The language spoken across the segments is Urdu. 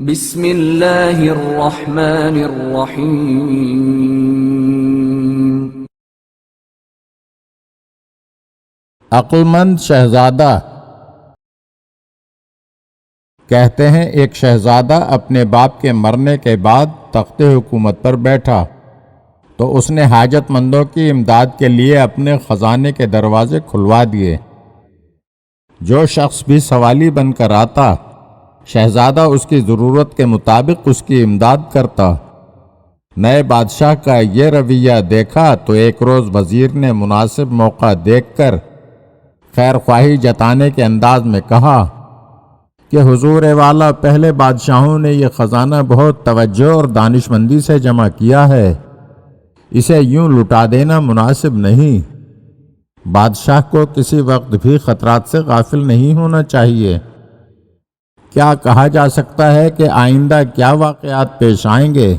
بسم اللہ الرحمن الرحیم۔ عقلمند شہزادہ۔ کہتے ہیں ایک شہزادہ اپنے باپ کے مرنے کے بعد تخت حکومت پر بیٹھا تو اس نے حاجت مندوں کی امداد کے لیے اپنے خزانے کے دروازے کھلوا دیے۔ جو شخص بھی سوالی بن کر آتا، شہزادہ اس کی ضرورت کے مطابق اس کی امداد کرتا۔ نئے بادشاہ کا یہ رویہ دیکھا تو ایک روز وزیر نے مناسب موقع دیکھ کر خیر خواہی جتانے کے انداز میں کہا کہ حضور والا، پہلے بادشاہوں نے یہ خزانہ بہت توجہ اور دانش مندی سے جمع کیا ہے، اسے یوں لٹا دینا مناسب نہیں۔ بادشاہ کو کسی وقت بھی خطرات سے غافل نہیں ہونا چاہیے۔ کیا کہا جا سکتا ہے کہ آئندہ کیا واقعات پیش آئیں گے؟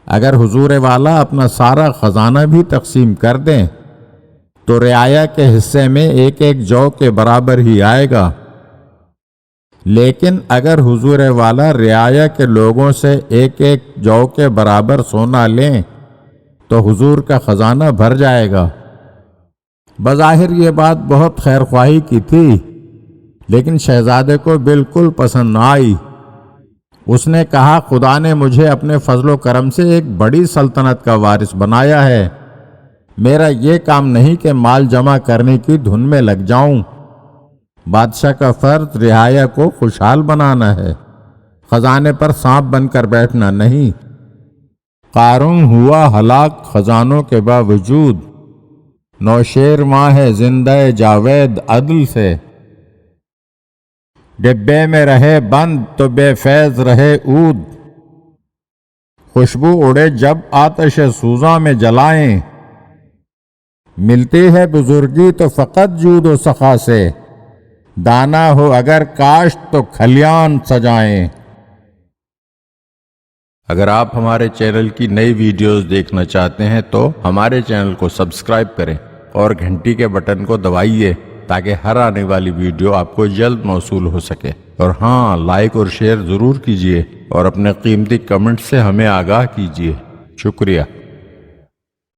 اگر حضور والا اپنا سارا خزانہ بھی تقسیم کر دیں تو رعایا کے حصے میں ایک ایک جو کے برابر ہی آئے گا، لیکن اگر حضور والا رعایا کے لوگوں سے ایک ایک جو کے برابر سونا لیں تو حضور کا خزانہ بھر جائے گا۔ بظاہر یہ بات بہت خیر خواہی کی تھی، لیکن شہزادے کو بالکل پسند نہ آئی۔ اس نے کہا، خدا نے مجھے اپنے فضل و کرم سے ایک بڑی سلطنت کا وارث بنایا ہے، میرا یہ کام نہیں کہ مال جمع کرنے کی دھن میں لگ جاؤں۔ بادشاہ کا فرض رعایا کو خوشحال بنانا ہے، خزانے پر سانپ بن کر بیٹھنا نہیں۔ قارون ہوا ہلاک خزانوں کے باوجود، نوشیر ماہ زندہ جاوید عدل سے۔ ڈبے میں رہے بند تو بے فیض رہے عود، خوشبو اڑے جب آتش سوزاں میں جلائیں۔ ملتی ہے بزرگی تو فقط جود و سخا سے، دانا ہو اگر کاشت تو کھلیان سجائیں۔ اگر آپ ہمارے چینل کی نئی ویڈیوز دیکھنا چاہتے ہیں تو ہمارے چینل کو سبسکرائب کریں اور گھنٹی کے بٹن کو دبائیے تاکہ ہر آنے والی ویڈیو آپ کو جلد موصول ہو سکے۔ اور ہاں، لائک اور شیئر ضرور کیجیے اور اپنے قیمتی کمنٹ سے ہمیں آگاہ کیجیے۔ شکریہ۔